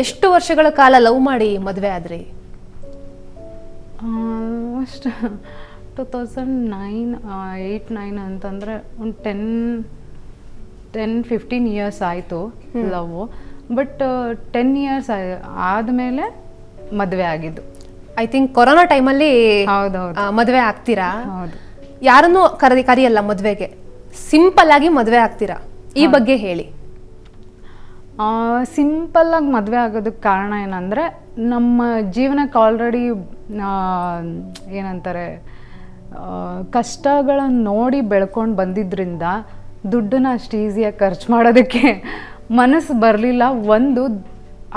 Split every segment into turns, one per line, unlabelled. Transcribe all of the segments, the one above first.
ಎಷ್ಟು ವರ್ಷಗಳ ಕಾಲ ಲವ್ ಮಾಡಿ ಮದುವೆ ಆದ್ರಿ?
ಆಲ್ಮೋಸ್ಟ್ 2009 8-9 ಅಂತಂದರೆ ಒಂದು 10-15 ಇಯರ್ಸ್ ಆಯಿತು ಲವ್. ಬಟ್ 10 ಇಯರ್ಸ್ ಆದಮೇಲೆ ಮದುವೆ ಆಗಿದ್ದು.
ಐ ಥಿಂಕ್ ಕೊರೋನಾ ಟೈಮಲ್ಲಿ
ಹೌದೌದು
ಮದುವೆ ಆಗ್ತೀರಾ?
ಹೌದು.
ಯಾರನ್ನೂ ಕರೆಯಲ್ಲ ಮದುವೆಗೆ, ಸಿಂಪಲ್ ಆಗಿ ಮದುವೆ ಆಗ್ತೀರಾ, ಈ ಬಗ್ಗೆ ಹೇಳಿ.
ಸಿಂಪಲ್ಲಾಗಿ ಮದುವೆ ಆಗೋದಕ್ಕೆ ಕಾರಣ ಏನಂದರೆ, ನಮ್ಮ ಜೀವನಕ್ಕೆ ಆಲ್ರೆಡಿ ಏನಂತಾರೆ ಕಷ್ಟಗಳನ್ನು ನೋಡಿ ಬೆಳ್ಕೊಂಡು ಬಂದಿದ್ದರಿಂದ ದುಡ್ಡನ್ನ ಅಷ್ಟು ಈಸಿಯಾಗಿ ಖರ್ಚು ಮಾಡೋದಕ್ಕೆ ಮನಸ್ಸು ಬರಲಿಲ್ಲ. ಒಂದು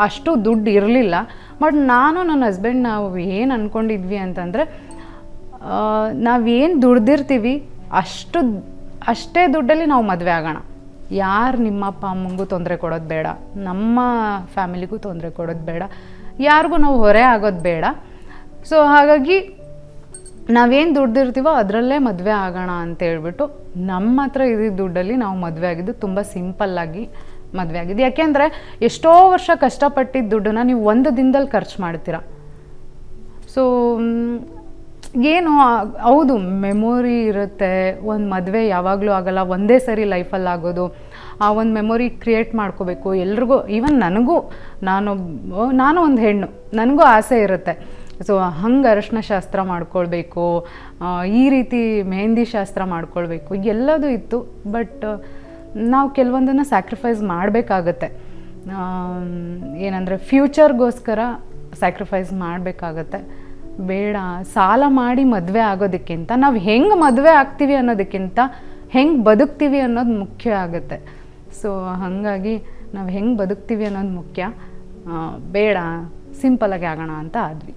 ಅಷ್ಟು ದುಡ್ಡು ಇರಲಿಲ್ಲ. ಬಟ್ ನಾನು ನನ್ನ ಹಸ್ಬೆಂಡ್ ನಾವು ಏನು ಅಂದ್ಕೊಂಡಿದ್ವಿ ಅಂತಂದರೆ, ನಾವೇನು ದುಡ್ದಿರ್ತೀವಿ ಅಷ್ಟೇ ದುಡ್ಡಲ್ಲಿ ನಾವು ಮದುವೆ ಆಗೋಣ. ಯಾರು ನಿಮ್ಮ ಅಪ್ಪ ಅಮ್ಮಂಗೂ ತೊಂದರೆ ಕೊಡೋದು ಬೇಡ, ನಮ್ಮ ಫ್ಯಾಮಿಲಿಗೂ ತೊಂದರೆ ಕೊಡೋದು ಬೇಡ, ಯಾರಿಗೂ ನಾವು ಹೊರೆ ಆಗೋದು ಬೇಡ. ಸೊ ಹಾಗಾಗಿ ನಾವೇನು ದುಡ್ದಿರ್ತೀವೋ ಅದರಲ್ಲೇ ಮದುವೆ ಆಗೋಣ ಅಂತ ಹೇಳ್ಬಿಟ್ಟು ನಮ್ಮ ಹತ್ರ ಇದ್ದಿದ್ದ ದುಡ್ಡಲ್ಲಿ ನಾವು ಮದುವೆ ಆಗಿದ್ದು. ತುಂಬ ಸಿಂಪಲ್ಲಾಗಿ ಮದುವೆ ಆಗಿದ್ದು. ಯಾಕೆಂದರೆ ಎಷ್ಟೋ ವರ್ಷ ಕಷ್ಟಪಟ್ಟಿದ್ದ ದುಡ್ಡನ್ನ ನೀವು ಒಂದು ದಿನದಲ್ಲಿ ಖರ್ಚು ಮಾಡ್ತೀರಾ. ಸೊ ಏನು ಹೌದು, ಮೆಮೊರಿ ಇರುತ್ತೆ. ಒಂದು ಮದುವೆ ಯಾವಾಗಲೂ ಆಗಲ್ಲ, ಒಂದೇ ಸರಿ ಲೈಫಲ್ಲಿ ಆಗೋದು. ಆ ಒಂದು ಮೆಮೊರಿ ಕ್ರಿಯೇಟ್ ಮಾಡ್ಕೋಬೇಕು ಎಲ್ರಿಗೂ. ಈವನ್ ನನಗೂ, ನಾನು ಒಂದು ಹೆಣ್ಣು, ನನಗೂ ಆಸೆ ಇರುತ್ತೆ. ಸೊ ಹಂಗೆ ಅರಶಿನ ಶಾಸ್ತ್ರ ಮಾಡ್ಕೊಳ್ಬೇಕು, ಈ ರೀತಿ ಮೆಹಂದಿ ಶಾಸ್ತ್ರ ಮಾಡ್ಕೊಳ್ಬೇಕು, ಎಲ್ಲದೂ ಇತ್ತು. ಬಟ್ ನಾವು ಕೆಲವೊಂದನ್ನು ಸ್ಯಾಕ್ರಿಫೈಸ್ ಮಾಡಬೇಕಾಗತ್ತೆ. ಏನಂದರೆ ಫ್ಯೂಚರ್ಗೋಸ್ಕರ ಸ್ಯಾಕ್ರಿಫೈಸ್ ಮಾಡಬೇಕಾಗತ್ತೆ. ಬೇಡ, ಸಾಲ ಮಾಡಿ ಮದುವೆ ಆಗೋದಕ್ಕಿಂತ ನಾವು ಹೆಂಗೆ ಮದುವೆ ಆಗ್ತೀವಿ ಅನ್ನೋದಕ್ಕಿಂತ ಹೆಂಗೆ ಬದುಕ್ತೀವಿ ಅನ್ನೋದು ಮುಖ್ಯ ಆಗುತ್ತೆ. ಸೊ ಹಾಗಾಗಿ ನಾವು ಹೆಂಗೆ ಬದುಕ್ತೀವಿ ಅನ್ನೋದು ಮುಖ್ಯ. ಬೇಡ, ಸಿಂಪಲಾಗಿ ಆಗೋಣ ಅಂತ ಆದ್ವಿ.